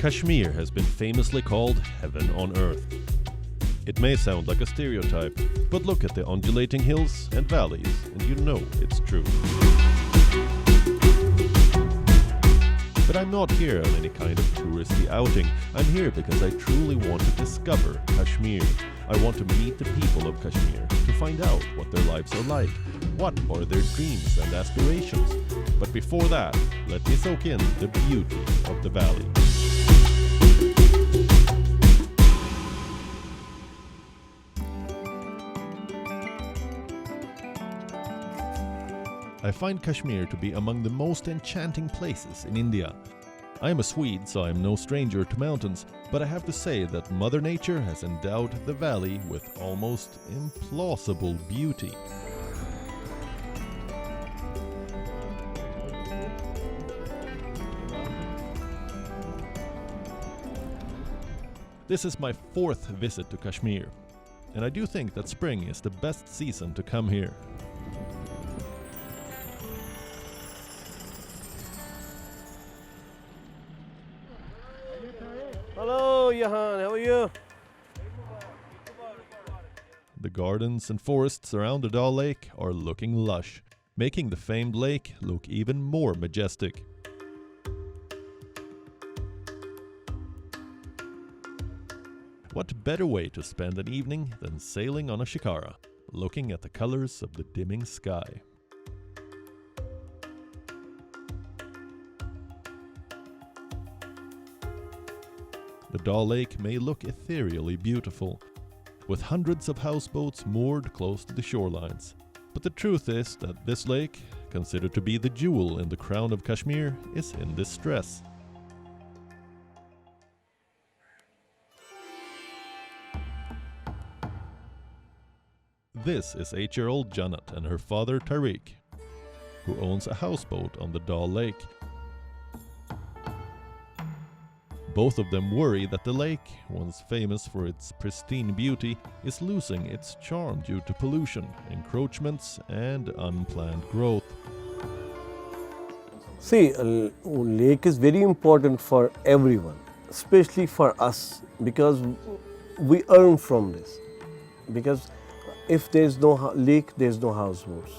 Kashmir has been famously called heaven on earth. It may sound like a stereotype, but look at the undulating hills and valleys and you know it's true. But I'm not here on any kind of touristy outing. I'm here because I truly want to discover Kashmir. I want to meet the people of Kashmir, to find out what their lives are like, what are their dreams and aspirations. But before that, let me soak in the beauty of the valley. I find Kashmir to be among the most enchanting places in India. I am a Swede, so I am no stranger to mountains, but I have to say that Mother Nature has endowed the valley with almost implausible beauty. This is my fourth visit to Kashmir, and I do think that spring is the best season to come here. Hello, Johan. How are you? The gardens and forests around the Dal Lake are looking lush, making the famed lake look even more majestic. What better way to spend an evening than sailing on a shikara, looking at the colors of the dimming sky. The Dal Lake may look ethereally beautiful, with hundreds of houseboats moored close to the shorelines. But the truth is that this lake, considered to be the jewel in the crown of Kashmir, is in distress. This is 8-year-old JANNAT and her father TARIQ, who owns a houseboat on the Dal Lake. Both of them worry that the lake, once famous for its pristine beauty, is losing its charm due to pollution, encroachments and unplanned growth. See, lake is very important for everyone, especially for us, because we earn from this. Because if there is no lake, there is no houseboats.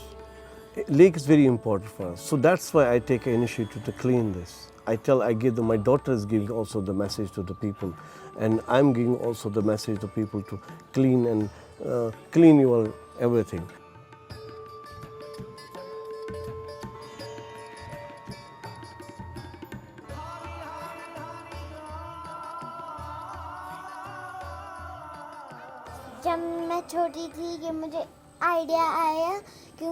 Lake is very important for us, so that's why I take an initiative to clean this. I give them, my daughter is giving also the message to the people, and I'm giving also the message to people to clean and clean your everything. जब मैं छोटी थी कि मुझे idea आया कि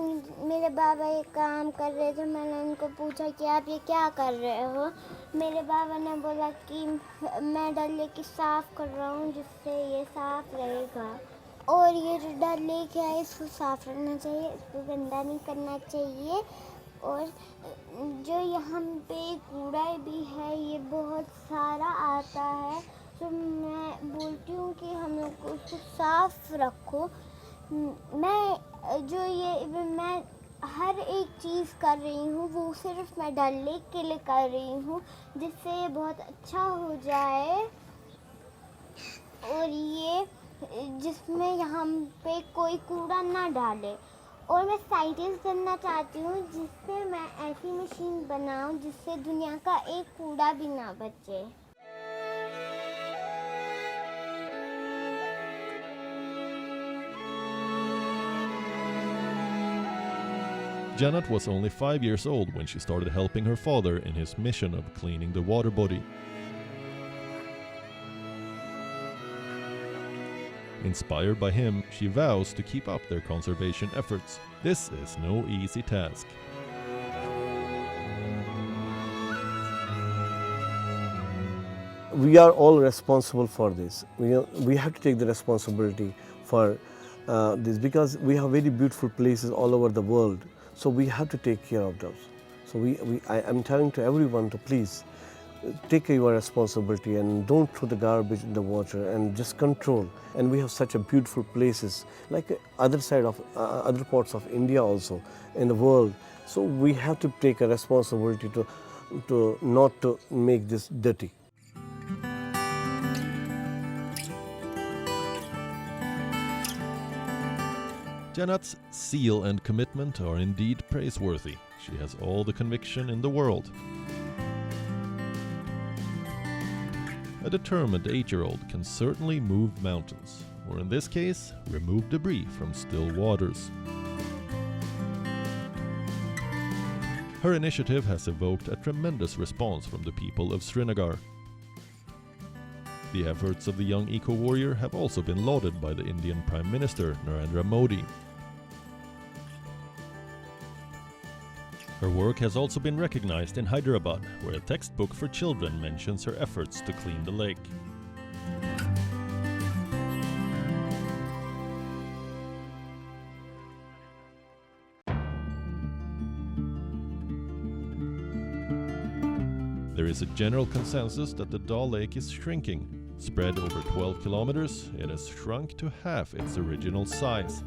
मेरे बाबा ये काम कर रहे थे, मैंने उनको पूछा कि आप ये क्या कर रहे हो। मेरे बाबा ने बोला कि मैं डल लेक साफ़ कर रहा हूँ जिससे ये साफ़ रहेगा, और ये जो डल लेक है इसको साफ़ रखना चाहिए, इसको गंदा नहीं करना चाहिए। और जो यहाँ पे कूड़ा भी है ये बहुत सारा आता है, तो मैं बोलती हूँ कि हम लोग को उसको साफ़ रखो। मैं हर एक चीज़ कर रही हूँ, वो सिर्फ मैं डल लेक के लिए कर रही हूँ, जिससे ये बहुत अच्छा हो जाए, और ये जिसमें यहाँ पे कोई कूड़ा ना डाले। और मैं साइंटिस्ट बनना चाहती हूँ, जिससे मैं ऐसी मशीन बनाऊँ जिससे दुनिया का एक कूड़ा भी ना बचे। JANNAT was only 5 years old when she started helping her father in his mission of cleaning the water body. Inspired by him, she vows to keep up their conservation efforts. This is no easy task. We are all responsible for this. We have to take the responsibility for this, because we have very beautiful places all over the world. So we have to take care of those. So I'm telling to everyone to please take your responsibility and don't throw the garbage in the water, and just control. And we have such a beautiful places like other parts of India also in the world. So we have to take a responsibility to not to make this dirty. JANNAT's zeal and commitment are indeed praiseworthy. She has all the conviction in the world. A determined 8-year-old can certainly move mountains, or in this case, remove debris from still waters. Her initiative has evoked a tremendous response from the people of Srinagar. The efforts of the young eco-warrior have also been lauded by the Indian Prime Minister Narendra Modi. Her work has also been recognized in Hyderabad, where a textbook for children mentions her efforts to clean the lake. There is a general consensus that the Dal Lake is shrinking. Spread over 12 kilometers, it has shrunk to half its original size.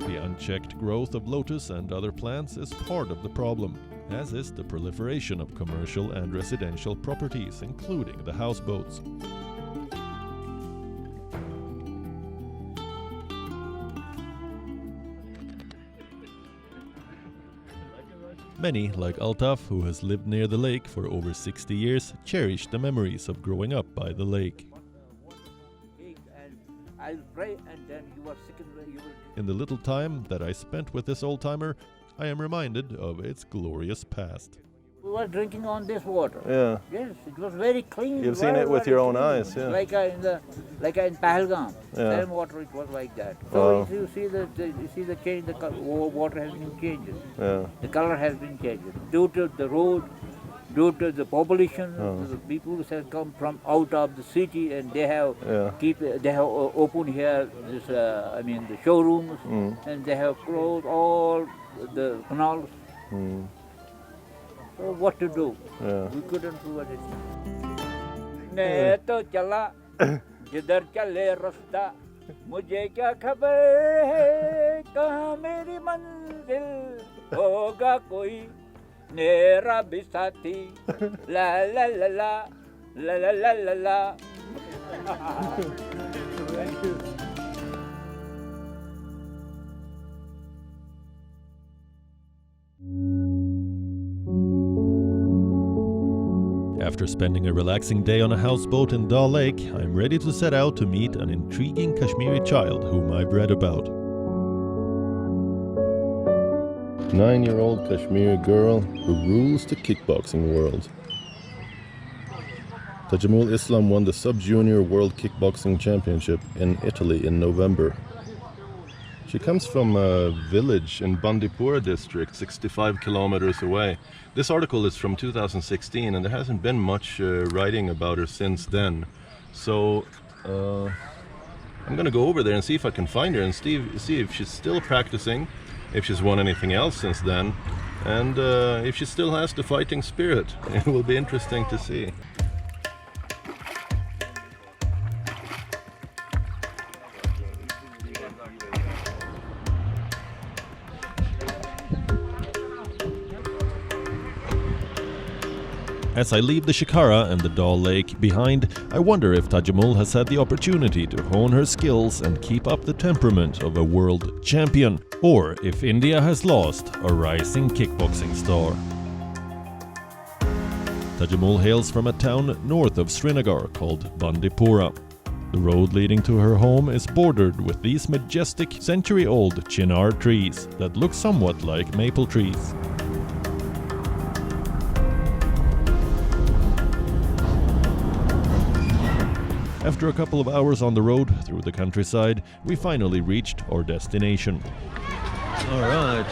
The unchecked growth of lotus and other plants is part of the problem, as is the proliferation of commercial and residential properties, including the houseboats. Many, like Altaf, who has lived near the lake for over 60 years, cherish the memories of growing up by the lake. In the little time that I spent with this old-timer, I am reminded of its glorious past. We were drinking on this water. Yeah. Yes, it was very clean. You've seen it with your own eyes, yeah. Like in Pahalgam, Yeah. same water it was like that. Wow. So if you see the change, the water has been changed. Yeah. The color has been changed due to the road, due to the population. Oh. The people have come from out of the city and they have Yeah. opened here this the showrooms and they have closed all the canals. Mm. So what to do? Yeah. We couldn't do anything. मैं तो चला जिधर चले रास्ता मुझे क्या खबर है कहाँ मेरी मंजिल होगा कोई मेरा भी साथी ला ला ला ला ला ला ला ला ला. Thank you. After spending a relaxing day on a houseboat in Dal Lake, I'm ready to set out to meet an intriguing Kashmiri child whom I've read about. 9-year-old Kashmiri girl who rules the kickboxing world. Tajamul Islam won the Sub-Junior World Kickboxing Championship in Italy in November. She comes from a village in Bandipora district, 65 kilometers away. This article is from 2016 and there hasn't been much writing about her since then. So I'm gonna go over there and see if I can find her and see if she's still practicing, if she's won anything else since then, and if she still has the fighting spirit. It will be interesting to see. As I leave the Shikara and the Dal Lake behind, I wonder if Tajamul has had the opportunity to hone her skills and keep up the temperament of a world champion, or if India has lost a rising kickboxing star. Tajamul hails from a town north of Srinagar called Bandipora. The road leading to her home is bordered with these majestic century-old chinar trees that look somewhat like maple trees. After a couple of hours on the road through the countryside, we finally reached our destination. All right.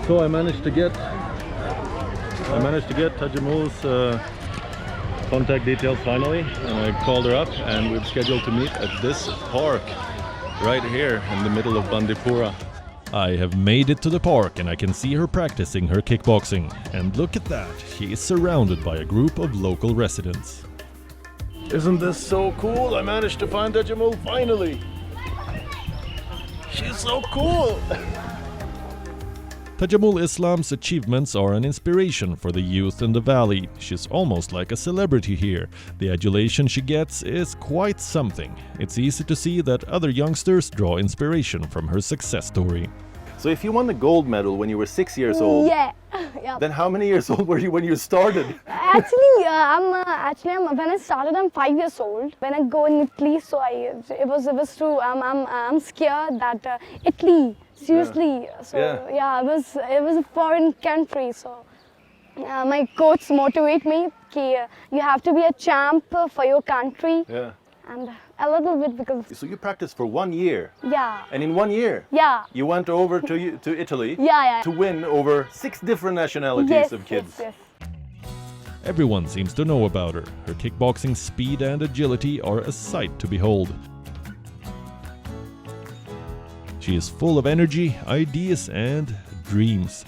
So I managed to get Tajamul's contact details finally, and I called her up and we've scheduled to meet at this park right here in the middle of Bandipora. I have made it to the park and I can see her practicing her kickboxing. And look at that, she is surrounded by a group of local residents. Isn't this so cool? I managed to find Tajamul finally. She's so cool. Tajamul Islam's achievements are an inspiration for the youth in the valley. She's almost like a celebrity here. The adulation she gets is quite something. It's easy to see that other youngsters draw inspiration from her success story. So if you won the gold medal when you were 6 years old, Yeah. Yeah. then how many years old were you when you started? Actually, when I started, I'm 5 years old. When I go in Italy, so it was true. I'm scared that Italy, seriously. So Yeah. it was a foreign country. So my coach motivate me कि you have to be a champ for your country. Yeah. And a little bit because So you practiced for 1 year, yeah, and in 1 year, yeah. you went over to Italy Yeah. to win over 6 different nationalities Yes, of kids. yes. Everyone seems to know about her. Her kickboxing speed and agility are a sight to behold. She is full of energy, ideas and dreams.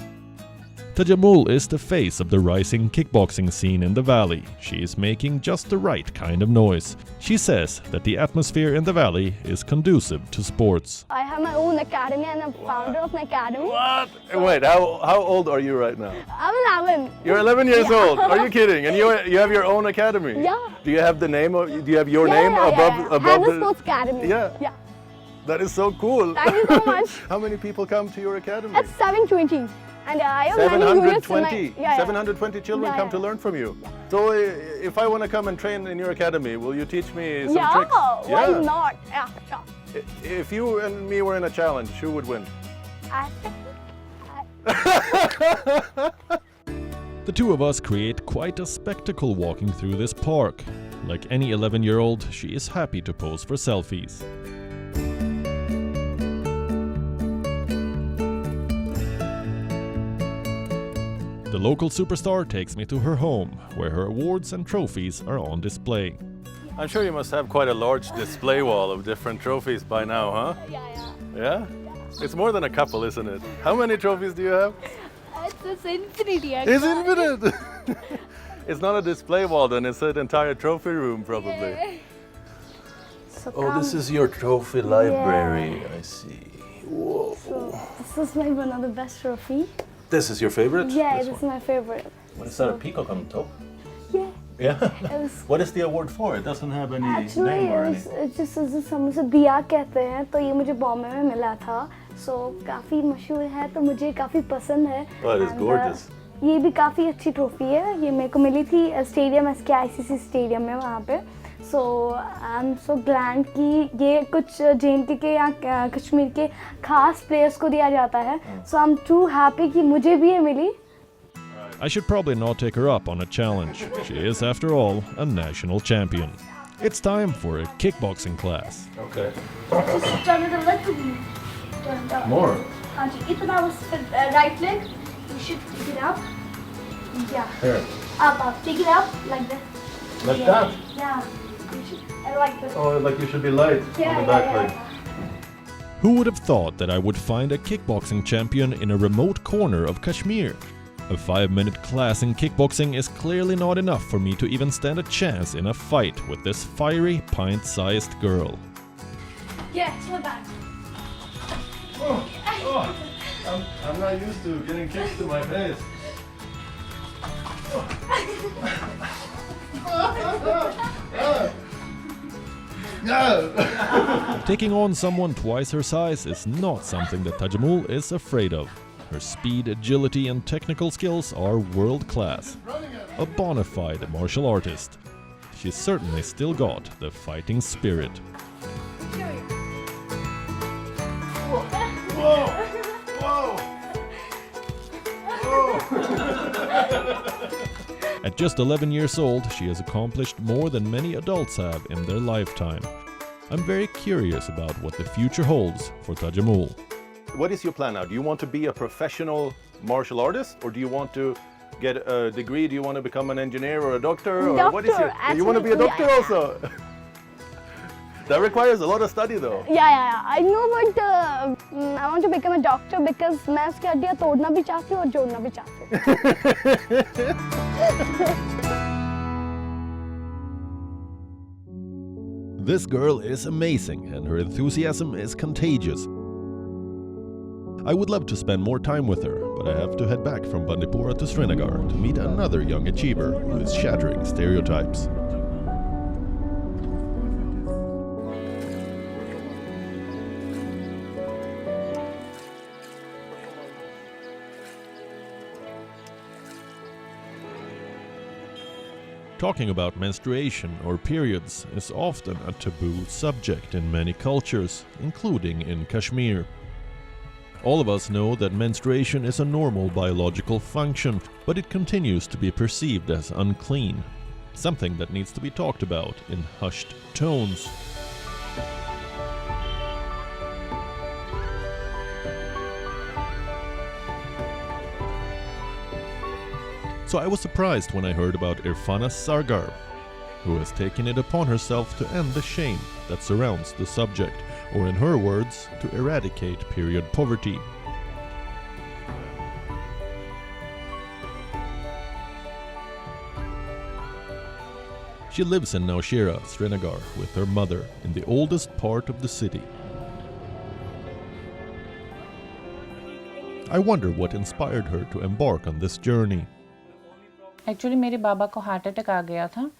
Tajamul is the face of the rising kickboxing scene in the valley. She is making just the right kind of noise. She says that the atmosphere in the valley is conducive to sports. I have my own academy and I'm founder of my academy. What? Wait, how old are you right now? I'm 11. You're 11 years old. Are you kidding? And you have your own academy? Yeah. Do you have the name of? Do you have your name above Hannah the? Sports Academy. Yeah. Yeah. That is so cool. Thank you so much. How many people come to your academy? At 720. And I have many units in 720. my, 720 children Yeah, come yeah. to learn from you. So if I want to come and train in your academy, will you teach me some tricks? Why not? Yeah. If you and me were in a challenge, who would win? The two of us create quite a spectacle walking through this park. Like any 11-year-old, she is happy to pose for selfies. The local superstar takes me to her home, where her awards and trophies are on display. I'm sure you must have quite a large display wall of different trophies by now, huh? Yeah. Yeah? It's more than a couple, isn't it? How many trophies do you have? It's infinity. It's infinite! It's not a display wall then, it's an entire trophy room probably. Oh, this is your trophy library. I see. Whoa. So this is like one of the best trophy. This is your favorite? Yeah, This this is one? my favorite. What is that, a peacock on top? Yeah. Yeah. It was, What is the award for? It doesn't have any actually, name or anything. it's just हम उसे दिया कहते हैं तो ये मुझे बॉम्बे में मिला था so काफ़ी मशहूर है तो मुझे काफ़ी पसंद है Oh, it is gorgeous. ये भी काफ़ी अच्छी ट्रॉफी है ये मेरे को मिली थी स्टेडियम एसके आईसीसी स्टेडियम में वहाँ पे सो आई एम सो ग्लैड कि ये कुछ JNK के या कश्मीर के खास प्लेयर्स को दिया जाता है सो आई एम टू हैप्पी कि मुझे भी ये मिली. I should probably not take her up on a challenge. She is, after all, a national champion. It's time for a kickboxing class. Okay. Just turn it a little bit. Turn it up. More. हाँ जी इतना बस right leg. You should pick it up. Yeah. Here. Up. Pick it up like this. Like Yeah. that? Yeah. You should, I like this. Oh, like you should be light Yeah, on the back leg. Who would have thought that I would find a kickboxing champion in a remote corner of Kashmir? A 5-minute class in kickboxing is clearly not enough for me to even stand a chance in a fight with this fiery, pint-sized girl. Yeah, so that. I'm not used to getting kicks to my face. Taking on someone twice her size is not something that Tajamul is afraid of. Her speed, agility and technical skills are world-class. A bona fide martial artist. She's certainly still got the fighting spirit. At just 11 years old, she has accomplished more than many adults have in their lifetime. I'm very curious about what the future holds for Tajamul. What is your plan now? Do you want to be a professional martial artist, or do you want to get a degree? Do you want to become an engineer or a doctor? Or what is Doctor, you want to be a doctor yeah. also? That requires a lot of study though. Yeah. I know, but I want to become a doctor because मैं उसकी हड्डियाँ तोड़ना भी चाहती हूँ और जोड़ना भी चाहती हूँ. This girl is amazing and her enthusiasm is contagious. I would love to spend more time with her, but I have to head back from Bandipora to Srinagar to meet another young achiever who is shattering stereotypes. Talking about menstruation or periods is often a taboo subject in many cultures, including in Kashmir. All of us know that menstruation is a normal biological function, but it continues to be perceived as unclean, something that needs to be talked about in hushed tones. So I was surprised when I heard about IRFANA ZARGAR, who has taken it upon herself to end the shame that surrounds the subject, or in her words, to eradicate period poverty. She lives in Naushera, Srinagar, with her mother in the oldest part of the city. I wonder what inspired her to embark on this journey. Actually मेरे बाबा को heart attack आ गया था,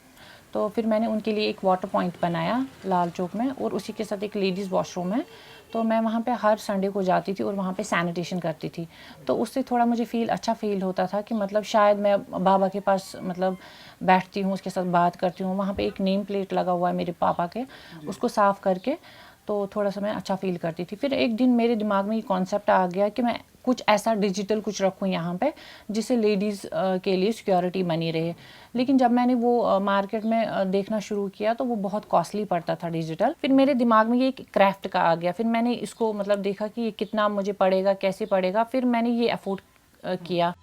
तो फिर मैंने उनके लिए एक वाटर पॉइंट बनाया लाल चौक में, और उसी के साथ एक लेडीज़ वॉशरूम है, तो मैं वहाँ पे हर संडे को जाती थी और वहाँ पे सैनिटेशन करती थी। तो उससे थोड़ा मुझे अच्छा फ़ील होता था कि मतलब शायद मैं बाबा के पास मतलब बैठती हूँ, उसके साथ बात करती हूँ। वहाँ पे एक नेम प्लेट लगा हुआ है मेरे पापा के, उसको साफ़ करके तो थोड़ा सा मैं अच्छा फ़ील करती थी। फिर एक दिन मेरे दिमाग में ये कॉन्सेप्ट आ गया कि मैं कुछ ऐसा डिजिटल कुछ रखूँ यहाँ पे जिससे लेडीज़ के लिए सिक्योरिटी बनी रहे। लेकिन जब मैंने वो मार्केट में देखना शुरू किया तो वो बहुत कॉस्टली पड़ता था डिजिटल। फिर मेरे दिमाग में ये एक क्राफ्ट का आ गया, फिर मैंने इसको मतलब देखा कि ये कितना मुझे पड़ेगा, कैसे पड़ेगा, फिर मैंने ये अफोर्ड किया।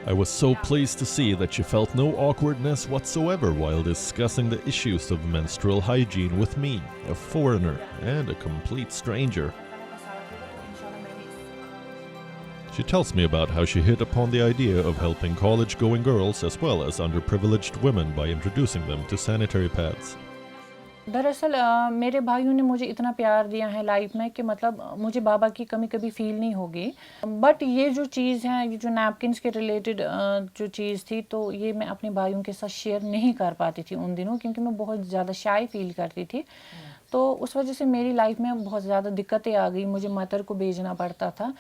I was so pleased to see that she felt no awkwardness whatsoever while discussing the issues of menstrual hygiene with me, a foreigner and a complete stranger. She tells me about how she hit upon the idea of helping college-going girls as well as underprivileged women by introducing them to sanitary pads. दरअसल मेरे भाइयों ने मुझे इतना प्यार दिया है life में कि मतलब मुझे बाबा की कमी कभी फील नहीं होगी। बट ये जो चीज़ है, ये जो नैपकिन्स के रिलेटेड जो चीज़ थी, तो ये मैं अपने भाइयों के साथ शेयर नहीं कर पाती थी उन दिनों, क्योंकि मैं बहुत ज़्यादा शाय फील करती थी। तो उस वजह से मेरी लाइफ में बहुत ज़्यादा दिक्कतें आ गई, मुझे मदर को भेजना पड़ता था।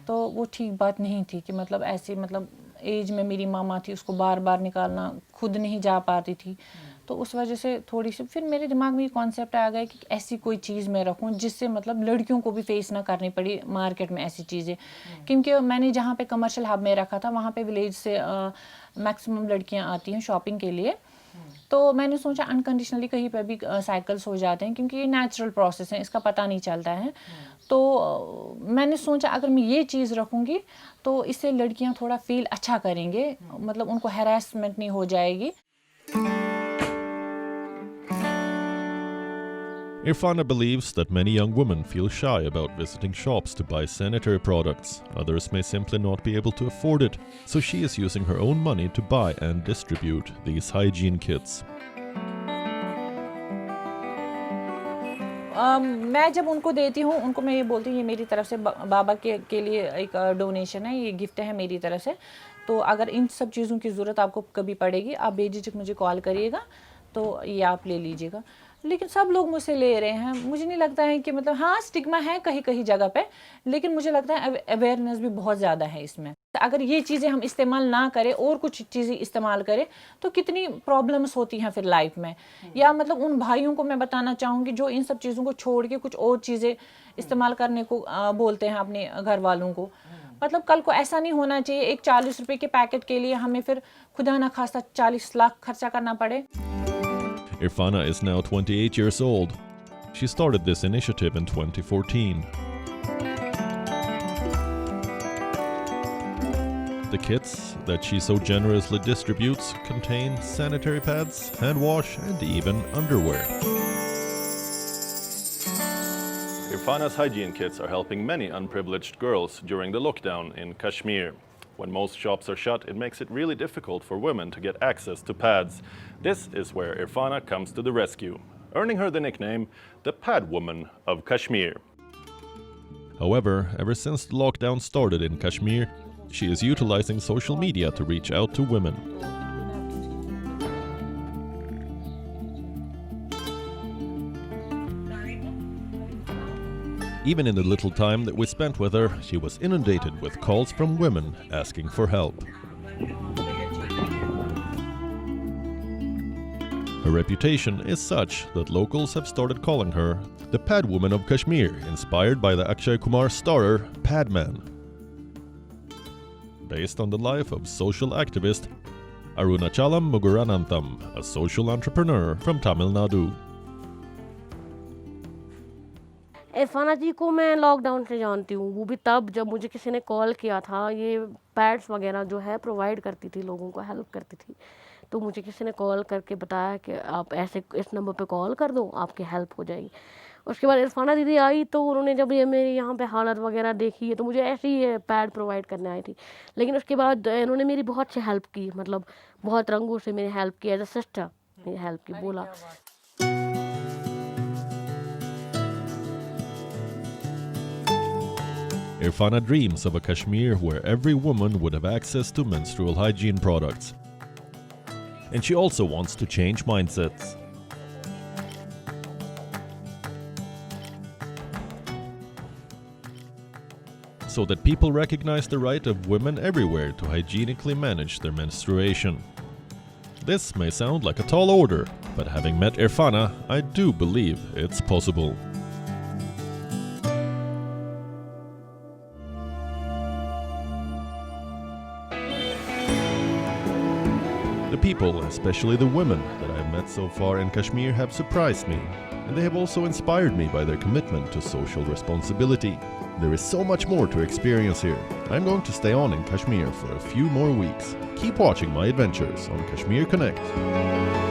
तो वो ठीक बात नहीं थी कि मतलब ऐसे मतलब एज में मेरी मामा थी, उसको बार बार निकालना, खुद नहीं जा पाती थी। तो उस वजह से थोड़ी सी फिर मेरे दिमाग में ये कॉन्सेप्ट आ गया कि ऐसी कोई चीज़ मैं रखूं जिससे मतलब लड़कियों को भी फेस ना करनी पड़ी मार्केट में ऐसी चीज़ें। क्योंकि मैंने जहाँ पे कमर्शियल हब में रखा था, वहाँ पे विलेज से मैक्सिमम लड़कियाँ आती हैं शॉपिंग के लिए। तो मैंने सोचा अनकंडीशनली कहीं पे भी साइकिल्स हो जाते हैं, क्योंकि ये नेचुरल प्रोसेस है, इसका पता नहीं चलता है। तो मैंने सोचा अगर मैं ये चीज़ रखूँगी तो इससे लड़कियाँ थोड़ा फील अच्छा करेंगे, मतलब उनको हैरेसमेंट नहीं हो जाएगी। IRFANA believes that many young women feel shy about visiting shops to buy sanitary products. Others may simply not be able to afford it, so she is using her own money to buy and distribute these hygiene kits. मैं जब उनको देती हूँ, उनको मैं ये बोलती हूँ ये मेरी तरफ से बाबा के लिए एक डोनेशन है, ये गिफ्ट है मेरी तरफ से। तो अगर इन सब चीज़ों की ज़रूरत आपको कभी पड़ेगी, आप बेझिझक मुझे कॉल करिएगा, तो ये आप ले लीजिएगा। लेकिन सब लोग मुझसे ले रहे हैं, मुझे नहीं लगता है कि मतलब हाँ स्टिग्मा है कहीं कहीं जगह पे, लेकिन मुझे लगता है अवेयरनेस भी बहुत ज़्यादा है इसमें। अगर ये चीज़ें हम इस्तेमाल ना करें और कुछ चीज़ें इस्तेमाल करें तो कितनी प्रॉब्लम्स होती हैं फिर लाइफ में। या मतलब उन भाइयों को मैं बताना चाहूँगी जो इन सब चीज़ों को छोड़ के कुछ और चीज़ें इस्तेमाल करने को बोलते हैं अपने घर वालों को। मतलब कल को ऐसा नहीं होना चाहिए एक 40 रुपए के पैकेट के लिए हमें फिर खुदा ना खास्ता 40 लाख खर्चा करना पड़े। IRFANA is now 28 years old. She started this initiative in 2014. The kits that she so generously distributes contain sanitary pads, hand wash, and even underwear. IRFANA's hygiene kits are helping many unprivileged girls during the lockdown in Kashmir. When most shops are shut, it makes it really difficult for women to get access to pads. This is where IRFANA comes to the rescue, earning her the nickname, the Pad Woman of Kashmir. However, ever since the lockdown started in Kashmir, she is utilizing social media to reach out to women. Even in the little time that we spent with her, she was inundated with calls from women asking for help. Her reputation is such that locals have started calling her the Pad Woman of Kashmir, inspired by the Akshay Kumar starrer Padman. Based on the life of social activist Arunachalam Muguranantham, a social entrepreneur from Tamil Nadu. Irfana जी को मैं lockdown से जानती हूँ, वो भी तब जब मुझे किसी ने कॉल किया था। ये पैड्स वगैरह जो है प्रोवाइड करती थी, लोगों को हेल्प करती थी। तो मुझे किसी ने कॉल करके बताया कि आप ऐसे इस नंबर पे कॉल कर दो, आपकी हेल्प हो जाएगी। उसके बाद इरफाना दीदी आई तो उन्होंने जब ये मेरी यहाँ पे हालत वगैरह देखी है तो मुझे ऐसे ही पैड प्रोवाइड करने आई थी। लेकिन उसके बाद इन्होंने मेरी बहुत सी हेल्प की, मतलब बहुत रंगों से मेरी हेल्प की, एज अ सिस्टर मेरी हेल्प की। बोला Irfana dreams of a Kashmir where every woman would have access to menstrual hygiene products. And she also wants to change mindsets. So that people recognize the right of women everywhere to hygienically manage their menstruation. This may sound like a tall order, but having met Irfana, I do believe it's possible. The people, especially the women that I've met so far in Kashmir, have surprised me, and they have also inspired me by their commitment to social responsibility. There is so much more to experience here. I'm going to stay on in Kashmir for a few more weeks. Keep watching my adventures on Kashmir Connect.